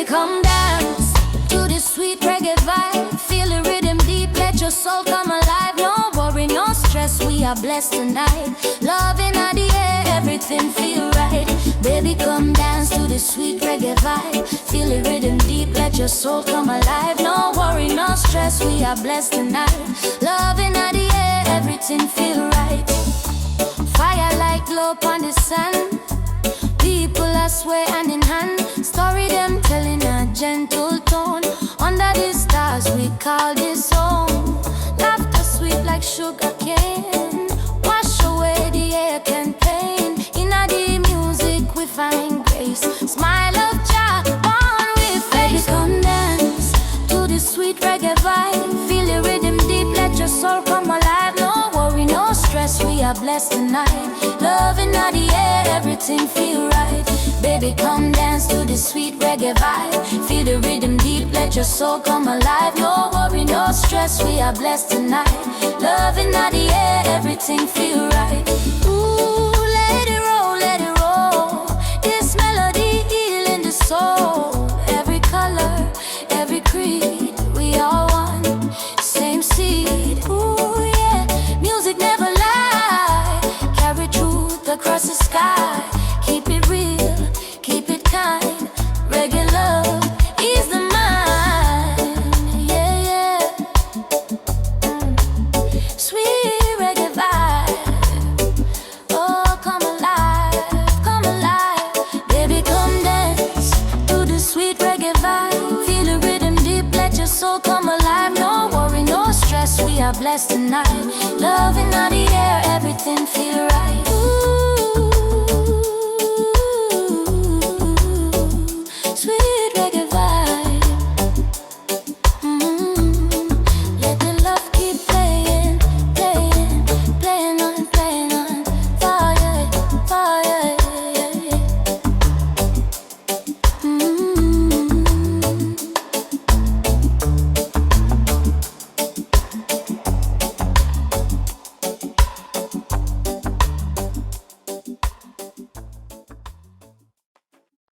come dance to this sweet reggae vibe. Feel the rhythm deep, let your soul come alive. No worry, no stress, we are blessed tonight. Love in the air, everything feel right. Baby, come dance to this sweet reggae vibe. Feel the rhythm deep, let your soul come alive. No worry, no stress, we are blessed tonight. Love in the air, everything feel right. Fire like glow upon the sun. People I swear hand in hand. Story them telling a gentle tone. Under the stars we call this home. Laughter sweet like sugar cane. Wash away the ache and pain. In the music we find grace. Smile of joy on with face. Baby, come dance to the sweet reggae vibe. Feel the rhythm deep, let your soul come alive. No worry, no stress, we are blessed tonight. Love in the air, everything feel right. Baby, come dance to the sweet reggae vibe. Feel the rhythm deep, let your soul come alive. No worry, no stress, we are blessed tonight. Love in the air, everything feel right. Ooh, let it roll, let it roll. This melody healing the soul. Every color, every creed, we all one, same seed. Ooh yeah, music never lie. Carry truth across the sky. Keep it real, keep it kind. Reggae love is the mind. Yeah, yeah. Sweet reggae vibe. Oh, come alive, come alive. Baby, come dance to the sweet reggae vibe. Feel the rhythm deep, let your soul come alive. No worry, no stress, we are blessed tonight. Love